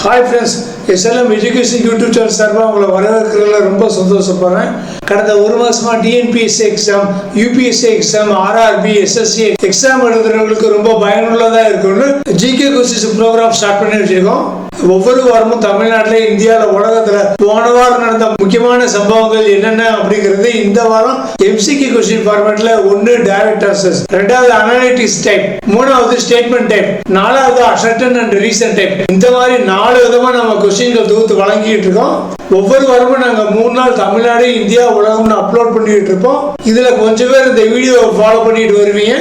Hi friends, SLM Education YouTube channel சார்பாக உங்களை வரவேற்கிறதுல ரொம்ப சந்தோஷப்படுறேன். கடந்த ஒரு மாசமா TNPSC exam, UPSC exam, RRB, SSC exam எழுதுறவங்களுக்கு ரொம்ப பயனுள்ளதா இருக்கும்னு ஜிகே கொஸ்டின்ஸ் ப்ரோக்ராம் ஸ்டார்ட் பண்ணி வச்சிருக்கோம். ஒவ்வொரு வாரமும் தமிழ்நாட்டில், இந்தியாவில், உலகத்துல போன வாரம் நடந்த முக்கியமான சம்பவங்கள் என்னென்ன அப்படிங்கிறது இந்த வாரம் எம்சிக்யூ கொஸ்டின் ஃபார்மேட்ல ஒன்னு டைரக்ட் ஆன்சர்ஸ், ரெண்டாவது அனாலிட்டிக்ஸ் டைப், மூணாவது ஸ்டேட்மெண்ட் டைப், நாலாவது அசர்டன் அண்ட் ரீசன் டைப். இந்த மாதிரி 4 விதமா நம்ம கொஸ்டின்கள் தொகுத்து வழங்கிட்டு இருக்கோம். ஒவ்வொரு வாரமும் நாங்க 3 நாள் தமிழ்நாடு, இந்தியா, உலகம்னு அப்லோட் பண்ணிட்டு இருப்போம். இதுல கொஞ்சம் பேர் இந்த வீடியோவை ஃபாலோ பண்ணிட்டு வருவீங்க.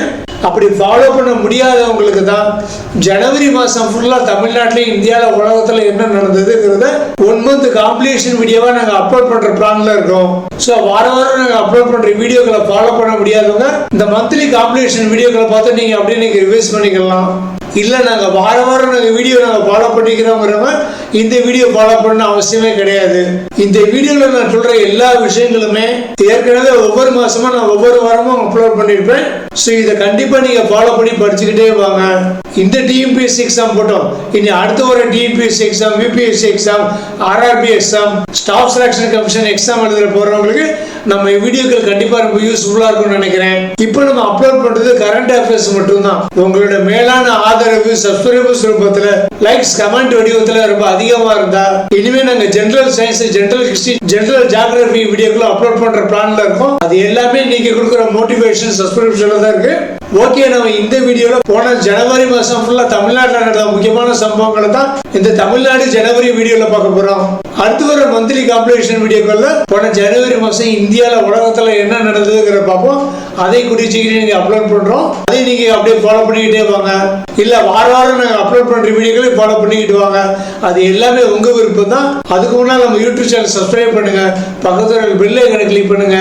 அப்படி ஃபாலோ பண்ண முடியாதவங்களுக்கு தான் ஜனவரி மாசம் ஃபுல்லா தமிழ்நாட்டில், இந்தியாவில், உலகத்துல என்ன நடந்ததுங்கிறத 1 மந்த் காம்படிஷன் வீடியோவா நாங்க அப்லோட் பண்ற பிளான்ல இருக்கோம். ஸோ வாரம் நாங்க அப்லோட் பண்ற வீடியோக்களை ஃபாலோ பண்ண முடியாதவங்க இந்த மந்த்லி காம்படிஷன் வீடியோக்களை பார்த்து நீங்க அப்படியே நீங்க ரிவைஸ் பண்ணிக்கலாம். இல்ல நாங்க வாரம் நாங்க வீடியோ ஃபாலோ பண்ணிக்கிறோங்கிறவங்க இந்த வீடியோ ஃபாலோ பண்ண அவசியமே கிடையாது. இந்த வீடியோல நான் சொல்ற எல்லா விஷயங்களுமே ஏற்கனவே ஒவ்வொரு மாசமா நான் ஒவ்வொரு வாரமும் அப்லோட் பண்ணிருப்பேன். ஸோ இதை கண்டிப்பா நீங்க ஃபாலோ பண்ணி படிச்சுக்கிட்டே வாங்க. இந்த டிஎன்பிஎஸ்சி எக்ஸாம் போட்டோம், இனி அடுத்த ஒரு TNPSC exam, UPSC exam, RRB exam, staff selection commission exam எழுத போறவங்களுக்கு நம்ம வீடியோக்கள் கண்டிப்பா ரொம்ப யூஸ்ஃபுல்லா இருக்கும்னு நினைக்கிறேன். இப்போ நம்ம அப்லோட் பண்றது கரண்ட் அஃபேர்ஸ் மட்டும்தான். உங்களோட மேலான ஆதரவு, சப்ஸ்கிரைபர்ஸ் ரூபத்துல, லைக்ஸ், கமெண்ட் வடிவத்துல ரொம்ப அதிகமா இருந்தா இனிமே நாங்க general science, general history, general geography வீடியோக்களை அப்லோட் பண்ற பிளான்ல இருக்கோம். அது எல்லாமே நீங்க கொடுக்குற மோட்டிவேஷன், சப்ஸ்கிரிப்ஷன்ல தான் இருக்கு. ஓகே, நம்ம இந்த வீடியோல போன ஜனவரி மாசம் ஃபுல்லா தமிழ்நாட்டில் நடந்த முக்கியமான சம்பவங்களை தான் இந்த தமிழ்நாடு ஜனவரி வீடியோல பார்க்க போறோம். அடுத்து வர மந்த்லி காம்படிஷன் வீடியோக்கள்ல போன ஜனவரி மாசம் இந்தியால, உலகத்துல என்ன நடந்ததுங்கிற பார்ப்போம். அதை குறிச்சு நீங்க அப்லோட் பண்றோம். அதை நீங்க அப்படியே ஃபாலோ பண்ணிக்கிட்டே வாங்க. இல்ல வாரம் நாங்க அப்லோட் பண்ற வீடியோக்களை ஃபாலோ பண்ணிக்கிட்டு வாங்க. அது எல்லாமே உங்க விருப்பம் தான். அதுக்கு முன்னாடி நம்ம யூடியூப் சேனல் சப்ஸ்கிரைப் பண்ணுங்க, பக்கத்துல பெல் ஐகானை கிளிக் பண்ணுங்க,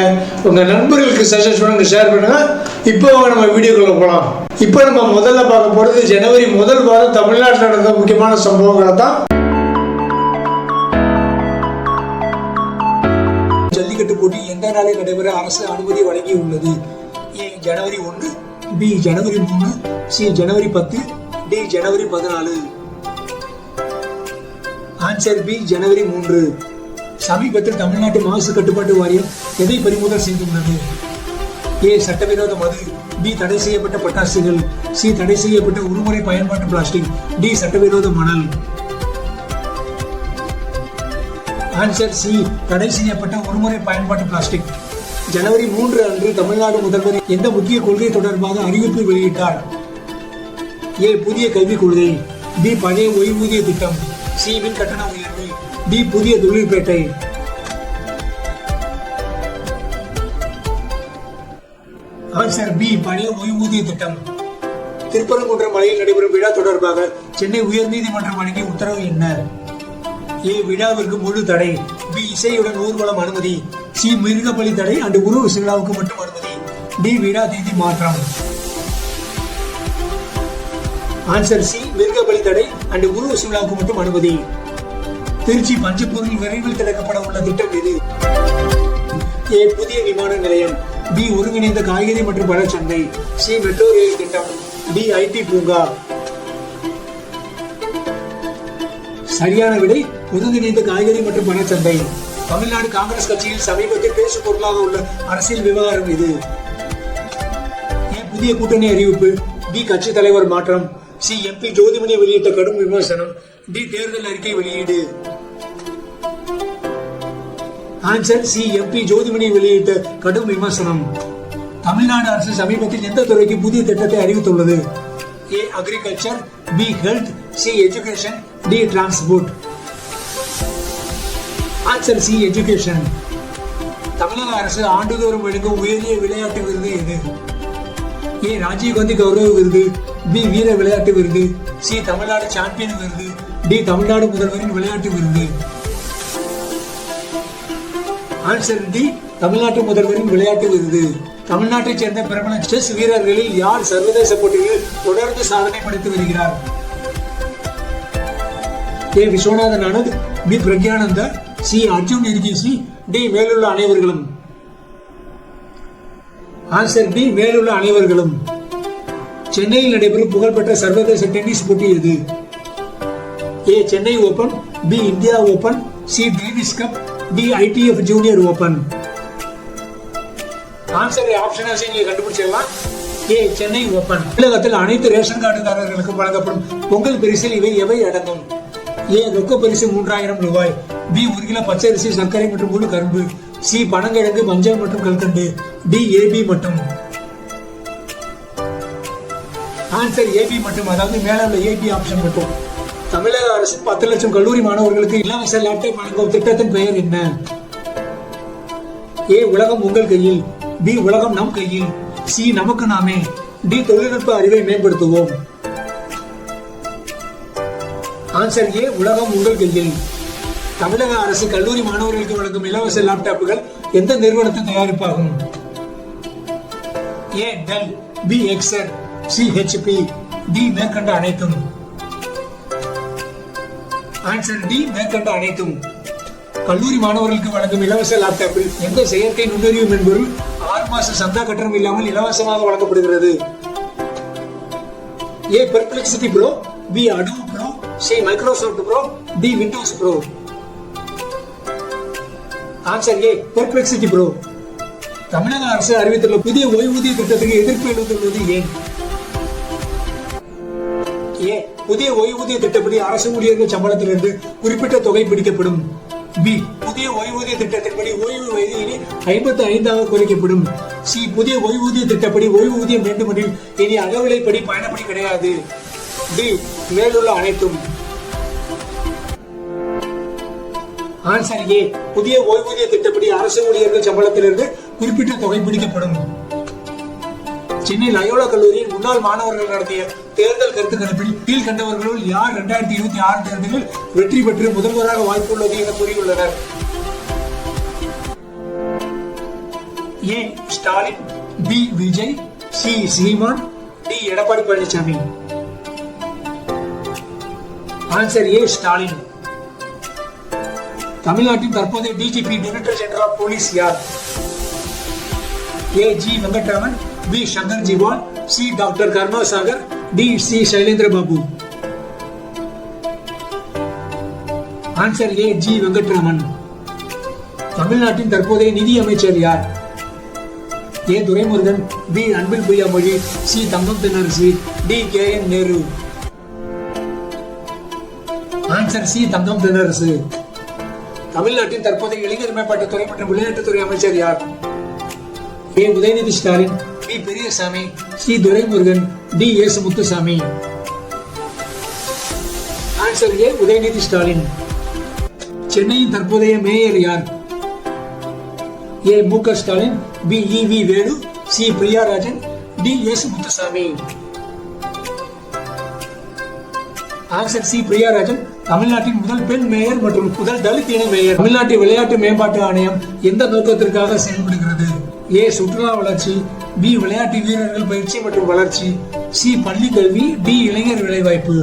உங்க நண்பர்களுக்கு சஜஸ்ட் பண்ணுங்க, ஷேர் பண்ணுங்க. இப்போ நம்ம வீடியோக்குள்ள போலாம். இப்போ நம்ம முதல்ல பார்க்க போறது ஜனவரி முதல் வாரம் தமிழ்நாட்டில் நடந்த முக்கியமான சம்பவங்களை தான். ஜல்லிக்கட்டு போட்டி எந்த நாளில் நடைபெற அரசு அனுமதி வழங்கி உள்ளது? ஏ ஜனவரி 1, பி ஜனவரி 3, சி ஜனவரி 10, டி ஜனவரி 14. ஆன்சர் பி ஜனவரி 3. சமீபத்தில் தமிழ்நாட்டு மாசு கட்டுப்பாட்டு வாரியம் எதை பறிமுதல் செய்துள்ளது? ஏ சட்டவிரோத மது, பி தடை செய்யப்பட்ட பட்டாசுகள், சி தடை செய்யப்பட்ட ஒருமுறை பயன்பாட்டு பிளாஸ்டிக், டி சட்டவிரோத மணல். ஆன்சர் சி தடை செய்யப்பட்ட ஒருமுறை பயன்பாட்டு பிளாஸ்டிக். ஜனவரி 3 அன்று தமிழ்நாடு முதல்வர் எந்த முக்கிய கொள்கை தொடர்பாக அறிவிப்பு வெளியிட்டார்? ஏ புதிய கல்விக் கொள்கை, பி பழைய ஓய்வூதிய திட்டம், சி மின் கட்டண உயர்வு, டி புதிய தொழிற்பேட்டை. ஆன்சர் பி பழைய ஓய்வூதிய திட்டம். திருப்பரங்குன்றம் மலையில் நடைபெறும் விழா தொடர்பாக சென்னை உயர்நீதிமன்றம் வழங்கிய உத்தரவு என்ன? ஏ விழாவிற்கு முழு தடை, பி இசையுடன் ஊர்வலம் அனுமதி, சி மிருகபலி தடை அண்ட் உருவ விழாவுக்கு மட்டும் அனுமதி, டி விழா தேதி மாற்றம். ஆன்சர் சி மிருகபலி தடை அண்ட் உருவ விழாவுக்கு மட்டும் அனுமதி. திருச்சி பஞ்சப்பூரில் விரைவில் திறக்கப்பட உள்ள திட்டம் எது? ஏ புதிய விமான நிலையம், பி ஒருங்கிணைந்த காய்கறி மற்றும் பழச்சந்தை, சி மெட்ரோ ரயில் திட்டம், டி ஐடி பூங்கா. சரியான விடை ஒருங்கிணைந்த காய்கறி மற்றும் பழச்சந்தை. தமிழ்நாடு காங்கிரஸ் கட்சியில் சமீபத்தில் பேசு பொருளாக உள்ள அரசியல் விவகாரம் இது? ஏ புதிய கூட்டணி அறிவிப்பு, பி கட்சி தலைவர் மாற்றம், சி எம்பி ஜோதிமணி வெளியிட்ட கடும் விமர்சனம், டி தேர்தல் அறிக்கை வெளியீடு. ஆன்சர் சி எம்பி ஜோதிமணி வெளியிட்ட கடும் விமர்சனம். தமிழ்நாடு அரசு சமீபத்தில் எந்த துறைக்கு புதிய திட்டத்தை அறிவித்துள்ளது? A agriculture, B health, C education, D transport. Answer C education. தமிழக அரசு ஆண்டுதோறும் வழங்கும் உயரிய விளையாட்டு விருது எது? ஏ ராஜீவ்காந்தி கௌரவ விருது, பி வீர விளையாட்டு விருது, சி தமிழ்நாடு சாம்பியன் விருது, டி தமிழ்நாடு முதல்வரின் விளையாட்டு விருது. ஆன்சர் டி தமிழ்நாட்டு முதல்வரின் விளையாட்டு விருது. தமிழ்நாட்டைச் சேர்ந்த பிரபல செஸ் வீரர்களில் யார் சர்வதேச போட்டிகளில் தொடர்ந்து சாதனை படைத்து வருகிறார்? A Viswanathan Anand, B Praggnanandhaa, C Arjun Erigaisi, D மேலுள்ள அனைவர்களும். ஆன்சர் டி மேலுள்ள அனைவர்களும். சென்னையில் நடைபெறும் புகழ்பெற்ற சர்வதேச டென்னிஸ் போட்டி எது? A Chennai open, B India open, C Davis cup, D ITF junior open. Answer option நீங்க கண்டுபிடிச்சிடலாம். A Chennai open. தமிழகத்தில் அனைத்து ரேஷன் கார்டுதாரர்களுக்கும் வழங்கப்படும் பொங்கல் பரிசில் இவை எவை அடங்கும்? ஏ ரொக்க பரிசு 3000 ரூபாய், பி 1 கிலோ பச்சரிசி, சர்க்கரை மற்றும் முழு கரும்பு, சி பனங்கிழங்கு, மஞ்சள் மற்றும் கல்கண்டு, டி AB மட்டும். ஆன்சர் AB மட்டும், அதாவது மேல உள்ள AB ஆப்ஷன் மட்டும். தமிழக அரசு 10 லட்சம் கல்லூரி மாணவர்களுக்கு இலவச லேப்டாப் வழங்கும் திட்டத்தின் பெயர் என்ன? ஏ உலகம் உங்கள் கையில், பி உலகம் நம் கையில், சி நமக்கு நாமே, டி தொழில்நுட்ப அறிவை மேம்படுத்துவோம். ஆன்சர் ஏ உலகம் உங்கள் கையில். தமிழக அரசு கல்லூரி மாணவர்களுக்கு வழங்கும் இலவச லேப்டாப்புகள் எந்த நிறுவனத்தின் தயாரிப்பாகும்? A Dell, B Acer, C HP, D மேற்கண்ட அனைத்தும். ஆன்சர் டி மேற்கண்ட அனைத்தும். கல்லூரி மாணவர்களுக்கு வழங்கும் இலவச லேப்டாப்பில் எந்த செயற்கை நுண்ணறிவு மென்பொருள் 6 மாச சந்தா கட்டணம் இல்லாமல் இலவசமாக வழங்கப்படுகிறது? A Perplexity pro, B Adobe pro, C Microsoft pro, D Windows pro. Answer A Perplexity pro. தமிழக அரசு அறிவித்துள்ள புதிய ஓய்வூதிய திட்டத்துக்கு எதிர்ப்பு எழுந்துள்ளது ஏன்? ஏ புதிய ஓய்வூதிய திட்டப்படி அரசு ஊழியர்கள் சம்பளத்திலிருந்து குறிப்பிட்ட தொகை பிடிக்கப்படும். பி புதிய ஓய்வூதிய திட்டத்தின்படி ஓய்வு வயது இனி 55 குறைக்கப்படும். சி புதிய ஓய்வூதிய திட்டப்படி ஓய்வூதியம் வேண்டுமெனில் இனி அகவிலைப்படி பயணப்படி கிடையாது. டி மேலுள்ள அனைத்தும். ஆன்சர் ஏ புதிய ஓய்வூதிய திட்டப்படி அரசு ஊழியர்கள் சம்பளத்திலிருந்து குறிப்பிட்ட தொகை பிடிக்கப்படும். சென்னை லயோலா கல்லூரியின் முன்னாள் மாணவர்கள் நடத்திய தேர்தல் கருத்து கணிப்பில் கீழ்கண்டவர்களுள் யார் 2026 தேர்தலில் வெற்றி பெற்று முதல்வராக வாய்ப்புள்ளது என கூறியுள்ளனர்? A Stalin, B Vijay, C Seeman, D Edappadi Palaniswami. Answer A Stalin. தமிழ்நாட்டின் தற்போதைய DGP director general of police யார்? A G Venkataraman, B Shankar Jiwal, C doctor Karunasagar, D C Sylendra Babu. Answer A G Venkataraman. தமிழ்நாட்டின் தற்போதைய நிதி அமைச்சர் யார்? A Duraimurugan, B Anbil Poyyamozhi, C Thangam Thennarasu, D KN Nehru. Answer C Thangam Thennarasu. தமிழ்நாட்டின் தற்போதைய இளைஞர் மேம்பாட்டுத்துறை மற்றும் விளையாட்டுத்துறை அமைச்சர் யார்? ஏ Udhayanidhi Stalin, B Periyasamy, C Duraimurugan, D S Muthusamy. Answer A Udhayanidhi Stalin. சென்னையின் தற்போதைய மேயர் யார்? ஏ மு.க. Stalin, B EV Venu, C Priyarajan, D S Muthusamy. Answer C Priyarajan. தமிழ்நாட்டின் முதல் பெண் மேயர் மற்றும் முதல் தலித் இன மேயர். தமிழ்நாட்டு விளையாட்டு மேம்பாட்டு ஆணையம் எந்த நோக்கத்திற்காக செயல்படுகிறது? ஏ சுற்றுலா வளர்ச்சி, பி விளையாட்டு வீரர்கள் பயிற்சி மற்றும் வளர்ச்சி, சி பள்ளி கல்வி, டி இளைஞர் வேலைவாய்ப்பு.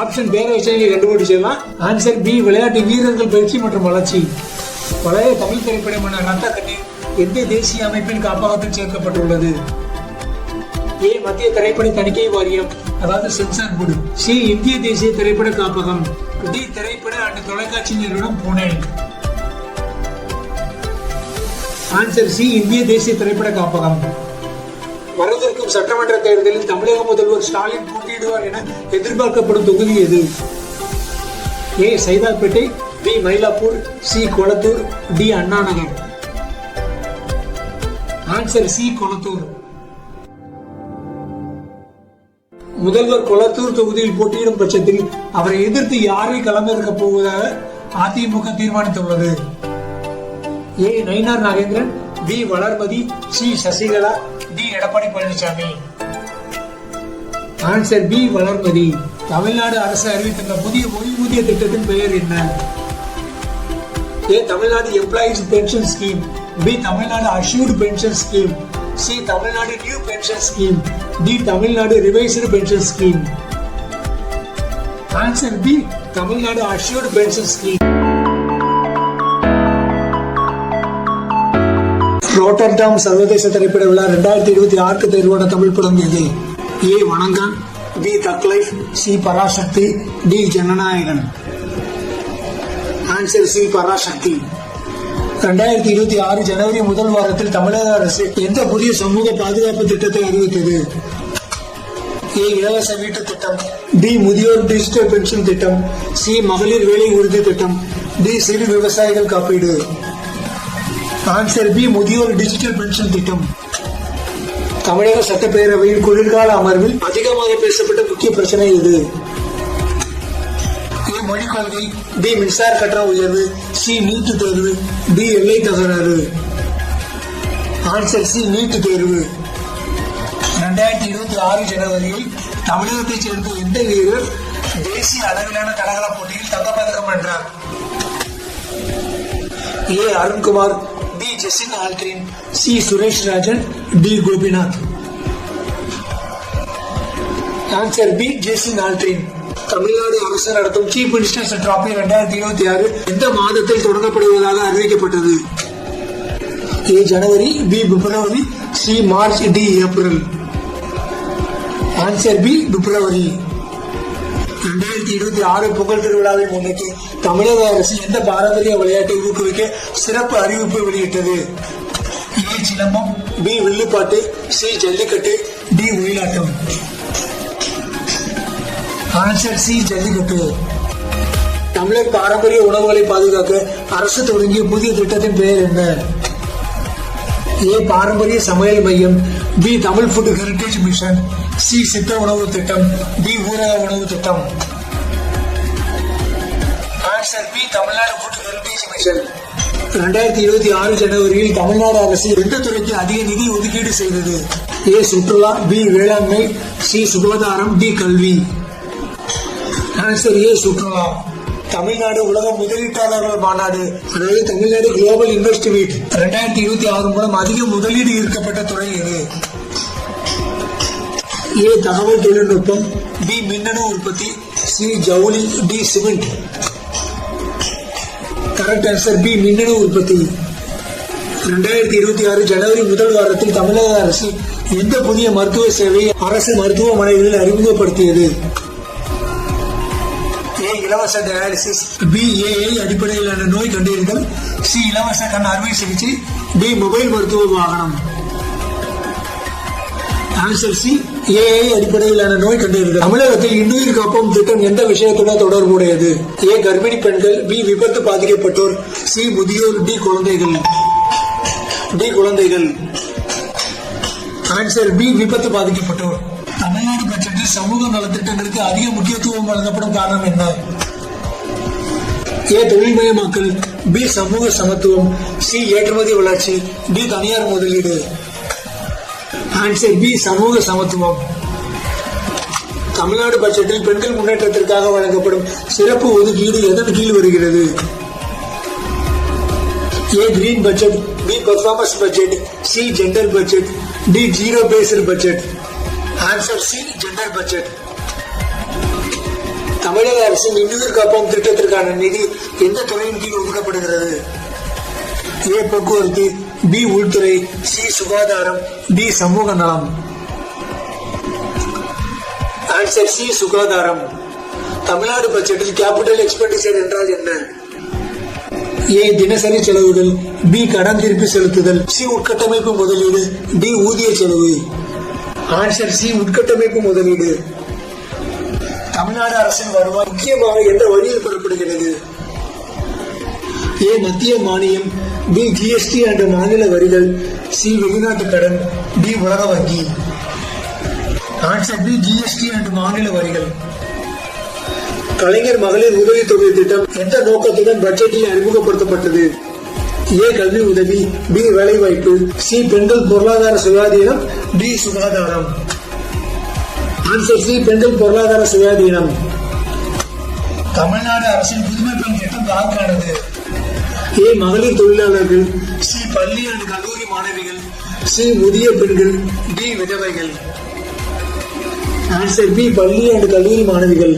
ஆப்ஷன் வேற விஷயங்களை கண்டுபிடிச்சிடலாம். ஆன்சர் பி விளையாட்டு வீரர்கள் பயிற்சி மற்றும் வளர்ச்சி. பழைய தமிழ் திரைப்படமான ரத்த கண்ணீர் எந்த தேசிய அமைப்பின் காப்பகத்தில் சேர்க்கப்பட்டுள்ளது? ஏ மத்திய திரைப்பட தணிக்கை வாரியம், அதாவது சென்சார் போர்டு, சி இந்திய தேசிய திரைப்பட காப்பகம், டி திரைப்பட அண்ட் தொலைக்காட்சி நிறுவனம் புனே. ஆன்சர் சி இந்திய தேசிய திரைப்பட காப்பகம். வரவிருக்கும் சட்டமன்ற தேர்தலில் தமிழக முதல்வர் ஸ்டாலின் போட்டியிடுவார் என எதிர்பார்க்கப்படும் தொகுதி எது? A Saidapet, B Mylapore, C Kolathur, D Anna Nagar. Answer C Kolathur. முதல்வர் கொளத்தூர் தொகுதியில் போட்டியிடும் பட்சத்தில் அவரை எதிர்த்து யாரை களமிறக்கப் போவதாக அதிமுக தீர்மானித்துள்ளது? A Nainar Nagendran, B Valarmathi, C Sasikala, D Edappadi Palaniswami. Answer B Valarmathi. Tamil Nadu அரசு அறிவித்துள்ள புதிய ஓய்வூதிய திட்டத்தின் பெயர் என்ன? A Tamil Nadu employees pension scheme, B Tamil Nadu assured pension scheme, C Tamil Nadu new pension scheme, D Tamil Nadu revised pension scheme. Answer B Tamil Nadu assured pension scheme. Rotterdam சர்வதேச திரைப்பட விழா 2026 தேர்வான தமிழ் படம் எது? A Vanangaan, B thug life, C Parasakthi, D Jana Nayagan. Answer C Parasakthi. 2026 ஜனவரி முதல் வாரத்தில் தமிழக அரசு எந்த புதிய சமூக பாதுகாப்பு திட்டத்தை அறிவித்தது? ஏ இலவச வீட்டு திட்டம், பி முதியோர் டிஜிட்டல் பென்ஷன் திட்டம், சி மகளிர் வேலை உறுதி திட்டம், டி சிறு விவசாயிகள் காப்பீடு. ஆன்சர் பி முதியோர் டிஜிட்டல் பென்ஷன் திட்டம். தமிழக சட்டப்பேரவையில் குளிர்கால அமர்வில் அதிகமாக பேசப்பட்ட முக்கிய பிரச்சனை இது? ஏ மொழிக் கொள்கை, பி மின்சார கட்டண உயர்வு, சி நீட்டு தேர்வு, டி எல்லை தகராறு. ஆன்சர் சி நீட்டு தேர்வு. 2026 ஜனவரியில் தமிழகத்தைச் சேர்ந்த எந்த வீரர் தேசிய அளவிலான தடகள போட்டியில் தங்கப்பதக்கம் வென்றார்? A Arunkumar, B Jesin Aldrin, C Suresh Rajan, D Gopinath. Answer B Jesin Aldrin. Tamil Nadu அரசு நடத்தும் சீஃப் மினிஸ்டர்ஸ் டிராபி 2026 எந்த மாதத்தில் தொடங்கப்படுவதாக அறிவிக்கப்பட்டது? ஏ ஜனவரி, பி பிப்ரவரி, சி மார்ச், டி ஏப்ரல். ஆன்சர் பி பிப்ரவரி. 2026 பொங்கல் திருவிழாவை முன்னிட்டு தமிழக அரசு எந்த பாரம்பரிய விளையாட்டை ஊக்குவிக்க சிறப்பு அறிவிப்பு வெளியிட்டது? A silambam, B villupattu, C jallikattu, D oyilattam. Answer C jallikattu. தமிழர் பாரம்பரிய உணவுகளை பாதுகாக்க அரசு தொடங்கிய புதிய திட்டத்தின் பெயர் என்ன? ஏ பாரம்பரிய சமையல் மையம், B Tamil food heritage mission, C சித்த உணவு திட்டம், டி ஊரக உணவு திட்டம். Answer B Tamil Nadu food heritage mission. 2026 ஜனவரியில் தமிழ்நாடு அரசு எந்த துறைக்கு அதிக நிதி ஒதுக்கீடு செய்தது? ஏ சுற்றுலா, பி வேளாண்மை, சி சுகாதாரம், டி கல்வி. ஆன்சர் ஏ சுற்றுலா. தமிழ்நாடு உலக முதலீட்டாளர்கள் மாநாடு, அதாவது தமிழ்நாடு குளோபல் இன்வெஸ்ட் மீட் 2026 மூலம் அதிக முதலீடு ஈர்க்கப்பட்ட துறை எது? ஏ தகவல் தொழில்நுட்பம், பி மின்னணு உற்பத்தி, சி ஜவுளி, D cement. Correct answer B மின்னணு உற்பத்தி. 2026 ஜனவரி முதல் வாரத்தில் தமிழக அரசு எந்த புதிய மருத்துவ சேவையை அரசு மருத்துவமனைகளில் அறிமுகப்படுத்தியது? ஏ இலவச டயாலிசிஸ், பி ஏஐ அடிப்படையிலான நோய் கண்டறிதல், சி இலவச கண் அறுவை சிகிச்சை, டி மொபைல் மருத்துவ வாகனம். ஆன்சர் சி ஏஐ அடிப்படையிலான நோய் கண்டறிதல். தமிழகத்தில் இன்னுயிர் காப்போம் திட்டம் எந்த விஷயத்துடன் தொடர்புடையது? ஏ கர்ப்பிணி பெண்கள், பி விபத்து பாதிக்கப்பட்டோர், சி முதியோர், டி குழந்தைகள். டி குழந்தைகள். ஆன்சர் பி விபத்து பாதிக்கப்பட்டோர். தமிழ்நாடு பட்ஜெட்டில் சமூக நலத்திட்டங்களுக்கு அதிக முக்கியத்துவம் வழங்கப்படும் காரணம் என்ன? ஏ தொழில்மயமாக்கல், பி சமூக சமத்துவம், சி ஏற்றுமதி வளர்ச்சி, டி தனியார் முதலீடு. ஆன்சர் பி சமூக சமத்துவம். தமிழ்நாடு பட்ஜெட்டில் பெண்கள் முன்னேற்றத்திற்காக வழங்கப்படும் சிறப்பு ஒதுக்கீடு எதன் கீழ் வருகிறது? A green budget, B performance budget, C gender budget, D zero based budget. Answer C gender budget. தமிழக அரசின் இன்னுயிர் காப்போம் திட்டத்திற்கான நிதி எந்த துறையின் கீழ் ஒதுக்கப்படுகிறது? ஏ போக்குவரத்து, பி உள்துறை, சி சுகாதாரம், டி சமூக நலம். ஆன்சர் சி சுகாதாரம். தமிழ்நாடு பட்ஜெட்டில் கேபிட்டல் எக்ஸ்பெண்டிச்சர் என்றால் என்ன? ஏ தினசரி செலவுகள், பி கடன் திருப்பி செலுத்துதல், சி உட்கட்டமைப்பு முதலீடு, டி ஊதிய செலவு. ஆன்சர் சி உட்கட்டமைப்பு முதலீடு. தமிழ்நாடு அரசின் வருவாய் முக்கியமாக எந்த வழியில் பெறப்படுகிறது? ஏ மத்திய மானியம், பி ஜிஎஸ்டி என்ற மாநில வரிகள், சி வெளிநாட்டு கடன், டி உலக வங்கி. ஆன்சர் பி ஜிஎஸ்டி என்ற மாநில வரிகள். கலைஞர் மகளிர் உதவி தொகை திட்டம் எந்த நோக்கத்துடன் பட்ஜெட்டில் அறிமுகப்படுத்தப்பட்டது? ஏ கல்வி உதவி, பி வேலை வாய்ப்பு, சி பெண்கள் பொருளாதார சுயாதீனம், டி சுகாதாரம். ஆன்சர் சி பெண்கள் பொருளாதார சுயாதீனம். தமிழ்நாடு அரசின் புதுமை பெண் திட்டம் யாருக்கானது? ஏ மகளிர் தொழிலாளர்கள், சி பள்ளி and கல்லூரி மாணவிகள், சி முதிய பெண்கள், டி விதவைகள். ஆன்சர் பி பள்ளி and கல்லூரி மாணவிகள்.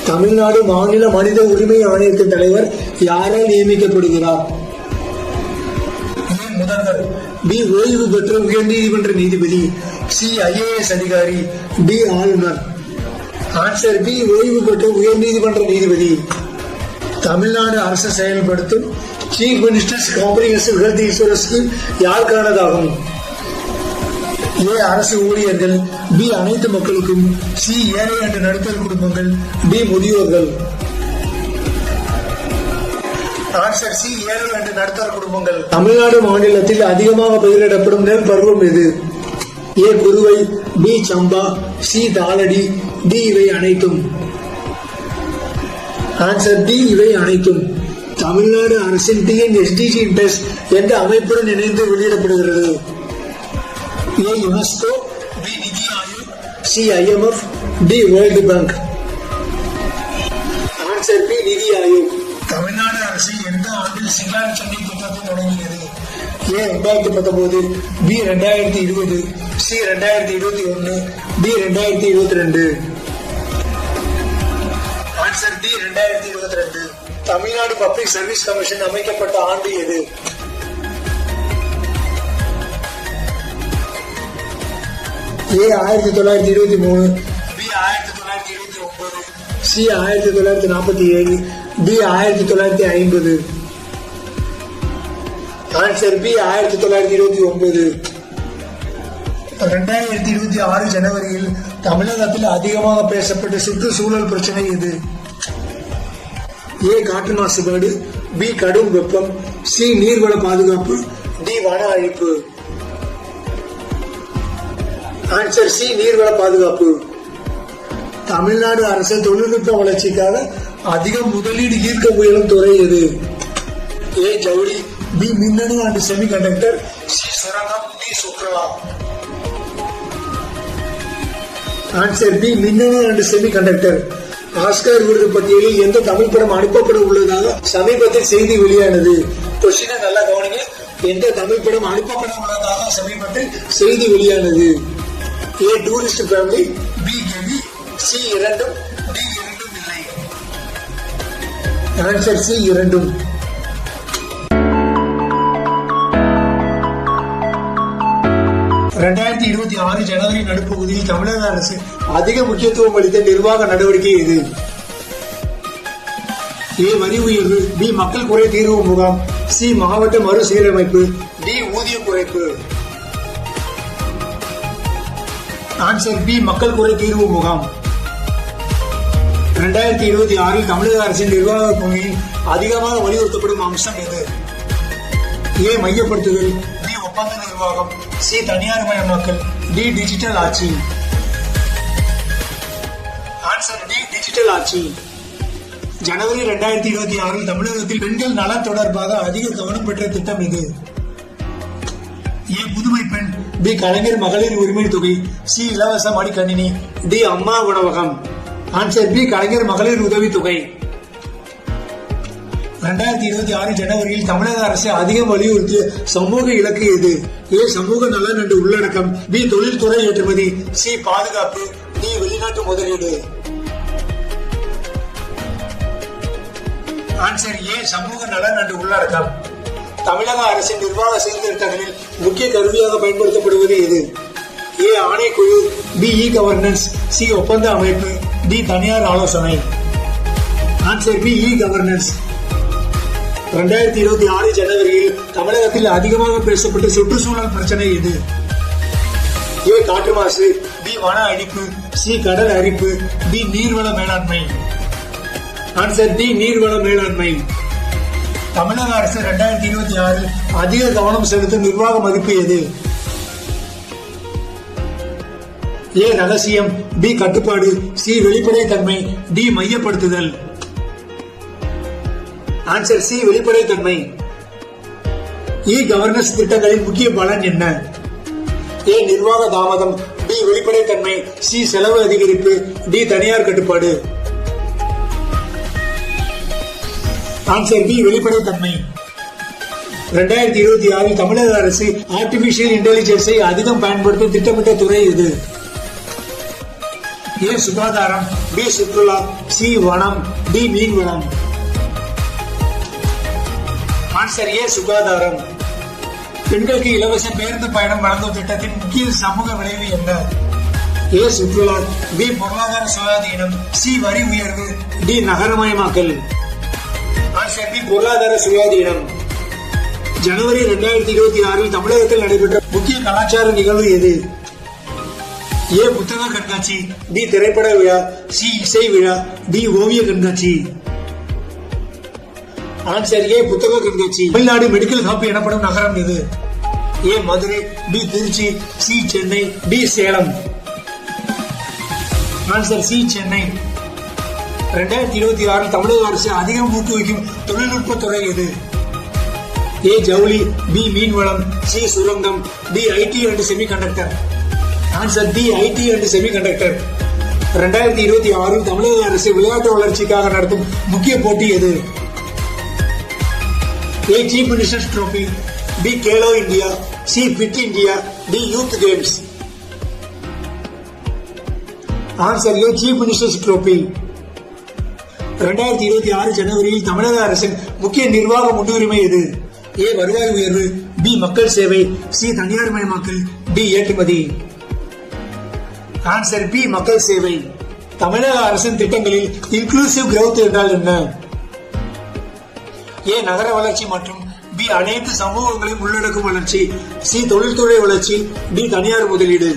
தமிழ்நாடு மாநில மனித உரிமை ஆணையத்தின் தலைவர் யாரால் நியமிக்கப்படுகிறார்? முதல்வர், பி ஓய்வு பெற்ற உயர்நீதிமன்ற நீதிபதி, சி IAS அதிகாரி, டி ஆளுநர். ஆன்சர் பி ஓய்வு பெற்ற உயர்நீதிமன்ற நீதிபதி. தமிழ்நாடு அரசு செயல்படுத்தும் சீஃப் மினிஸ்டர்ஸ் காம்ப்ரிஹென்சிவ் ஹெல்த் இன்சூரன்ஸ்க்கு யாருக்கானதாகும்? ஏ அரசு ஊழியர்கள், பி அனைத்து மக்களுக்கும், சி ஏழை என்ற நடுத்தர குடும்பங்கள், டி முதியோர்கள். ஆன்சர் சி ஏழை என்ற நடுத்தர குடும்பங்கள். தமிழ்நாடு மாநிலத்தில் அதிகமாக பயிரிடப்படும் நெல் பருவம் எது? ஏ குறுவை, பி சம்பா, சி தாளடி, டி இவை அனைத்தும். ஆன்சர் டி இவை அனைத்தும். தமிழ்நாடு அரசின் TNSDG இண்டெக்ஸ் எந்த அமைப்புடன் இணைந்து வெளியிடப்படுகிறது? ஏ UNESCO, B NITI Aayog, C IMF, D world bank. Answer B NITI Aayog. Tamil Nadu அரசு எந்த ஆண்டில் சிங்கார சந்தை திட்டத்தை தொடங்கியது? A 2019, B 2020, C 2021, D 2022. Answer D 2022. Tamil Nadu public service commission அமைக்கப்பட்ட ஆண்டு எது? A 1923, B 1929, C 1947, D 1950. Answer B 1929. 2026 ஜனவரியில் தமிழகத்தில் அதிகமாக பேசப்பட்ட சுற்றுச்சூழல் பிரச்சனை எது? ஏ காற்று மாசுபாடு, பி கடும் வெப்பம், சி நீர்வள பாதுகாப்பு, டி வன அழிப்பு. ஆன்சர் சி நீர்வள பாதுகாப்பு. தமிழ்நாடு அரசு தொழில்நுட்ப வளர்ச்சிக்காக அதிக முதலீடு ஈர்க்க முயலும் துறை எது? ஏ ஜவுளி, பி மின்னணு அண்ட் செமிகண்டக்டர், சி சுரங்கம், டி சுற்றுலா. ஆன்சர் பி மின்னணு அண்ட் செமிகண்டக்டர். ஆஸ்கார் விருது பட்டியலில் எந்த தமிழ் படம் அனுப்பப்பட உள்ளதாக சமீபத்தில் செய்தி வெளியானது? கொஸ்டினை நல்லா கவனிங்க. எந்த தமிழ் படம் அனுப்பப்பட உள்ளதாக சமீபத்தில் செய்தி வெளியானது? ஏ tourist family, B Kevi, C இரண்டும், டி இரண்டும் இல்லை. ஆன்சர் சி இரண்டும். ஜனவரி நடுப்பகுதியில் தமிழக அரசு அதிக முக்கியத்துவம் அளித்த நிர்வாக நடவடிக்கை எது? ஏ வரி உயர்வு, பி மக்கள் குறை தீர்வு முகாம், சி மாவட்ட மறுசீரமைப்பு, டி ஊதிய குறைப்பு. ஆன்சர் பி மக்கள் குறை தீர்வு முகாம். 2026 தமிழக அரசின் நிர்வாக கொள்கையில் அதிகமாக வலியுறுத்தப்படும் அம்சம் எது? ஏ மையப்படுத்துதல், பி ஒப்பந்த நிர்வாகம், சி தனியார் மயமாக்கல், டி டிஜிட்டல் ஆட்சி. ஆன்சர் டி டிஜிட்டல் ஆட்சி. ஜனவரி 2026 தமிழகத்தில் பெண்கள் நலன் தொடர்பாக அதிக கவனம் பெற்ற திட்டம் இது? ஏ புதுமை பெண், பி கலைஞர் மகளிர் உரிமை தொகை, சி இலவச மடிக்கணினி, டி அம்மா உணவகம். ஆன்சர் பி கலைஞர் மகளிர் உதவி தொகை. 2026 ஜனவரியில் தமிழக அரசு அதிகம் வலியுறுத்திய சமூக இலக்கு எது? ஏ சமூக நலன் என்று உள்ளடக்கம், பி தொழில்துறை ஏற்றுமதி, சி பாதுகாப்பு, டி வெளிநாட்டு முதலீடு. ஆன்சர் ஏ சமூக நலன் என்று உள்ளடக்கம். தமிழக அரசின் நிர்வாக சீர்திருத்தங்களில் முக்கிய கருவியாக பயன்படுத்தப்படுவது எது? ஏ ஆணைக்குழு, பி இ கவர்னன்ஸ், சி ஒப்பந்த அமைப்பு, டி தனியார் ஆலோசனை. Answer B e governance. 2026 ஜனவரியில் தமிழகத்தில் அதிகமாக பேசப்பட்ட சுற்றுச்சூழல் பிரச்சனை எது? ஏ காற்று மாசு, பி வன அழிப்பு, சி கடல் அரிப்பு, டி நீர்வள மேலாண்மை. ஆன்சர் டி நீர்வள மேலாண்மை. தமிழக அரசு 2026 அதிக கவனம் செலுத்தும் நிர்வாக மதிப்பு எது? ஏ ரகசியம், பி கட்டுப்பாடு, சி வெளிப்படைத்தன்மை, டி மையப்படுத்துதல். ஆன்சர் சி வெளிப்படைத்தன்மை. இ கவர்னன்ஸ் திட்டங்களின் முக்கிய பலன் என்ன? ஏ நிர்வாக தாமதம், பி வெளிப்படைத்தன்மை, சி செலவு அதிகரிப்பு, டி தனியார் கட்டுப்பாடு. ஆன்சர் பி வெளிப்படைத்தன்மை. 2026 தமிழக அரசு ஆர்டிபிஷியல் இன்டெலிஜென்ஸை அதிகம் பயன்படுத்த திட்டமிட்ட துறை எது? ஏ சுகாதாரம், பி சுற்றுலா, சி வனம், டி மீன்வளம். ஆன்சர் ஏ சுகாதாரம். பெண்களுக்கு இலவச பேருந்து பயணம் வழங்கும் திட்டத்தின் முக்கிய சமூக விளைவு என்ன? ஏ சுற்றுலா, பி பொருளாதார சுயாதீனம், சி வரி உயர்வு, டி நகரமயமாக்கல். ஆன்சர் பி பொருளாதார சுயாதீனம். ஜனவரி 2026 தமிழகத்தில் நடைபெற்ற முக்கிய கலாச்சார நிகழ்வு எது? ஏ புத்தக கண்காட்சி, பி திரைப்பட விழா, சி இசை விழா, டி ஓவிய கண்காட்சி. ஆன்சர் ஏ புத்தக கண்காட்சி. தமிழ்நாடு மெடிக்கல் ஹப் எனப்படும் நகரம் எது? A Madurai, B Trichy, C Chennai, D Salem. Answer C Chennai. 2026 தமிழக அரசு அதிகம் ஊக்குவிக்கும் தொழில்நுட்ப துறை எது? ஏ ஜவுளி, பி மீன்வளம், சி சுரங்கம், D IT and semiconductor. Answer D IT and semiconductor. 2026 தமிழக அரசு விளையாட்டு வளர்ச்சிக்காக நடத்தும் முக்கிய போட்டி எது? A chief ministers trophy, B Khelo India, C fit India, D youth games. Answer A chief ministers trophy. 2026 ஜனவரியில் தமிழக அரசின் முக்கிய நிர்வாக முன்னுரிமை எது? ஏ வருவாய் உயர்வு, பி மக்கள் சேவை, சி தனியார் மயமாக்கல், டி ஏற்றுமதி. ஆன்சர் பி மக்கள் சேவை. தமிழக அரசின் திட்டங்களில் இன்க்ளூசிவ் கிரவுத் என்றால் என்ன? ஏ நகர வளர்ச்சி மற்றும் பி அனைத்து சமூகங்களையும் உள்ளடக்கும் வளர்ச்சி, சி தொழில்துறை வளர்ச்சி, டி தனியார் முதலீடு.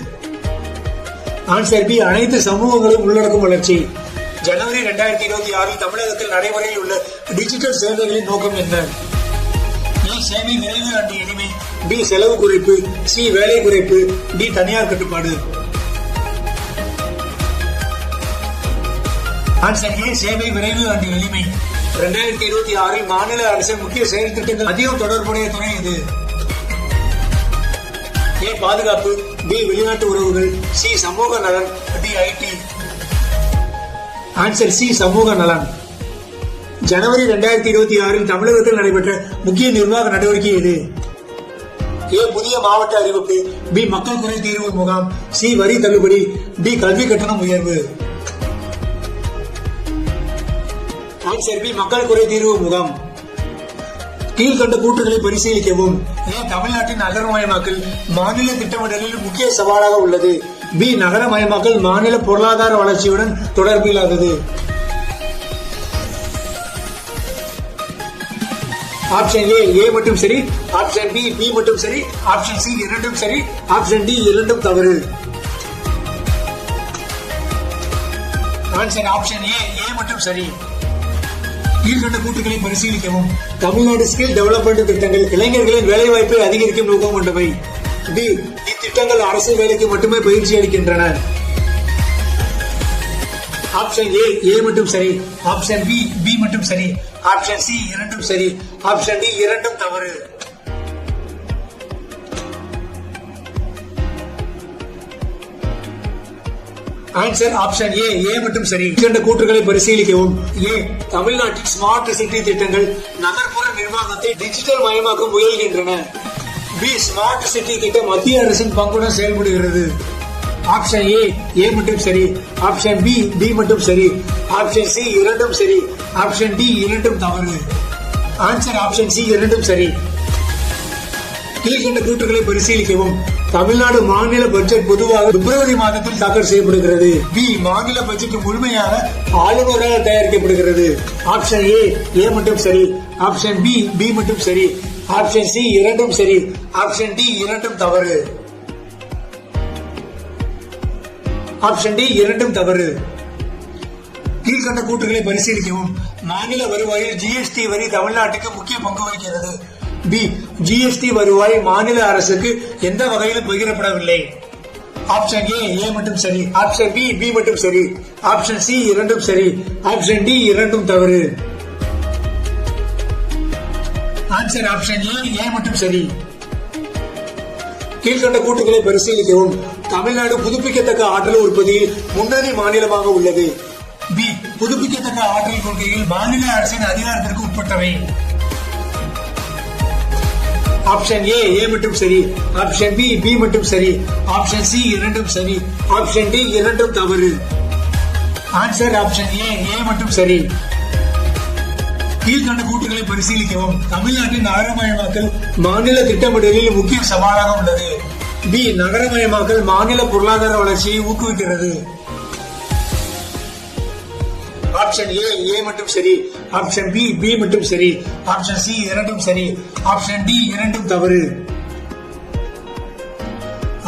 ஆன்சர் பி அனைத்து சமூகங்களையும் உள்ளடக்கும் வளர்ச்சி. ஜனவரி 2026 தமிழகத்தில் நடைமுறையில் உள்ள டிஜிட்டல் சேவைகளின் நோக்கம் என்ன? ஏ சேவை விரைவு அண்ட் எளிமை, பி செலவு குறைப்பு, சி வேலை குறைப்பு, டி தனியார் கட்டுப்பாடு. ஆன்சர் ஏ சேவை விரைவு அண்ட் எளிமை. 2026 மாநில அரசின் முக்கிய செயல் திட்டங்கள் அதிகம் தொடர்புடைய துறை எது? ஏ பாதுகாப்பு, பி வெளிநாட்டு உறவுகள், சி சமூக நலன், டி ஐடி. ஆன்சர் சி சமூக நலன். ஜனவரி 2026 தமிழகத்தில் நடைபெற்ற முக்கிய நிர்வாக நடவடிக்கை எது? ஏ புதிய மாவட்ட அறிவிப்பு, பி மக்கள் குறை தீர்வு முகாம், சி வரி தள்ளுபடி, டி கல்வி கட்டணம் உயர்வு. ஆன்சர் பி மக்கள் குறை தீர்வு முகாம். கீழ்கண்ட கூற்றுகளை பரிசீலிக்கவும். ஏ தமிழ்நாட்டின் நகரமயமாக்கல் மாநில திட்டமிடலில் முக்கிய சவாலாக உள்ளது, பி நகரமயமாக்கல் மாநில பொருளாதார வளர்ச்சியுடன் தொடர்பில்லாதது. ஆப்ஷன் ஏ மட்டும் சரி, ஆப்ஷன் பி மட்டும் சரி, ஆப்ஷன் சி இரண்டும் சரி, ஆப்ஷன் டி இரண்டும் தவறு. ஆன்சர் ஆப்ஷன் ஏ மட்டும் சரி. கீழ்கண்ட கூட்டுகளை பரிசீலிக்கவும். தமிழ்நாடு ஸ்கில் டெவலப்மெண்ட் திட்டங்கள் இளைஞர்களின் வேலை வாய்ப்பை அதிகரிக்கும் நோக்கம் கொண்டவை. டி இத்திட்டங்கள் அரசு வேலைக்கு மட்டுமே பயிற்சி அளிக்கின்றன. ஆப்ஷன் ஏ மட்டும் சரி, ஆப்ஷன் பி மட்டும் சரி, ஆப்ஷன் சி இரண்டும் சரி, ஆப்ஷன் டி இரண்டும் தவறு. ஆன்சர் ஆப்ஷன் ஏ மட்டும் சரி. இரண்டு கூற்றுகளை பரிசீலிக்கவும். ஏ தமிழ்நாட்டின் ஸ்மார்ட் சிட்டி திட்டங்கள் நகர்ப்புற நிர்வாகத்தை டிஜிட்டல் மயமாக்க முயல்கின்றன. பி ஸ்மார்ட் சிட்டி திட்டம் மத்திய அரசின் பங்குடன் செயல்படுகிறது. ஆப்ஷன் ஏ மட்டும் சரி, ஆப்ஷன் பி மட்டும் சரி, ஆப்ஷன் சி இரண்டும் சரி, ஆப்ஷன் டி இரண்டும் தவறு. ஆன்சர் ஆப்ஷன் சி இரண்டும் சரி. கீழ்கண்ட கூற்றுகளை பரிசீலிக்கவும். தமிழ்நாடு மாநில பட்ஜெட் பொதுவாக பிப்ரவரி மாதத்தில் தாக்கல் செய்யப்படுகிறது. பி மாநில பட்ஜெட் முழுமையாக ஆளுநரால் தயாரிக்கப்படுகிறது. ஆப்ஷன் ஏ மட்டும் சரி, ஆப்ஷன் பி மட்டும் சரி, ஆப்ஷன் சி இரண்டும் சரி, ஆப்ஷன் டி இரண்டும் தவறு. ஆப்ஷன் டி இரண்டும் தவறு. கீழ்கண்ட கூற்றுகளை பரிசீலிக்கவும். மாநில வருவாயில் ஜிஎஸ்டி வரி தமிழ்நாட்டுக்கு முக்கிய பங்கு வகிக்கிறது. பி ஜிஎஸ்டி வருவாய் மாநில அரசுக்கு எந்த வகையிலும் பகிரப்படவில்லை. ஆப்ஷன் ஏ மட்டும் சரி, ஆப்ஷன் பி மட்டும் சரி, ஆப்ஷன் சி இரண்டும் சரி, ஆப்ஷன் டி இரண்டும் தவறு. ஆன்சர் ஆப்ஷன் ஏ மட்டும் சரி. கீழ்கண்ட கூற்றுகளை பரிசீலிக்கவும். தமிழ்நாடு புதுப்பிக்கத்தக்க ஆற்றல் உற்பத்தியில் முன்னணி மாநிலமாக உள்ளது. பி புதுப்பிக்கத்தக்க ஆற்றல் கொள்கையில் மாநில அரசின் அதிகாரத்திற்கு உட்பட்டவை. ஆப்ஷன் ஏ மட்டும் சரி, ஆப்ஷன் பி மட்டும் சரி, ஆப்ஷன் சி இரண்டும் சரி, ஆப்ஷன் டி இரண்டும் தவறு. ஆன்சர் ஆப்ஷன் ஏ மட்டும் சரி. கீழ்கண்ட கூற்றுகளை பரிசீலிக்கவும். தமிழ்நாட்டின் நகரமயமாக்கல் மாநில திட்டமிடலில் முக்கிய சவாலாக உள்ளது. பி. நகரமயமாக்கல் மாநில பொருளாதார வளர்ச்சியை ஊக்குவிக்கிறது. ஆப்ஷன் ஏ மட்டும் சரி. ஆப்ஷன் பி மட்டும் சரி. ஆப்ஷன் சி இரண்டும் சரி. ஆப்ஷன் டி இரண்டும் தவறு.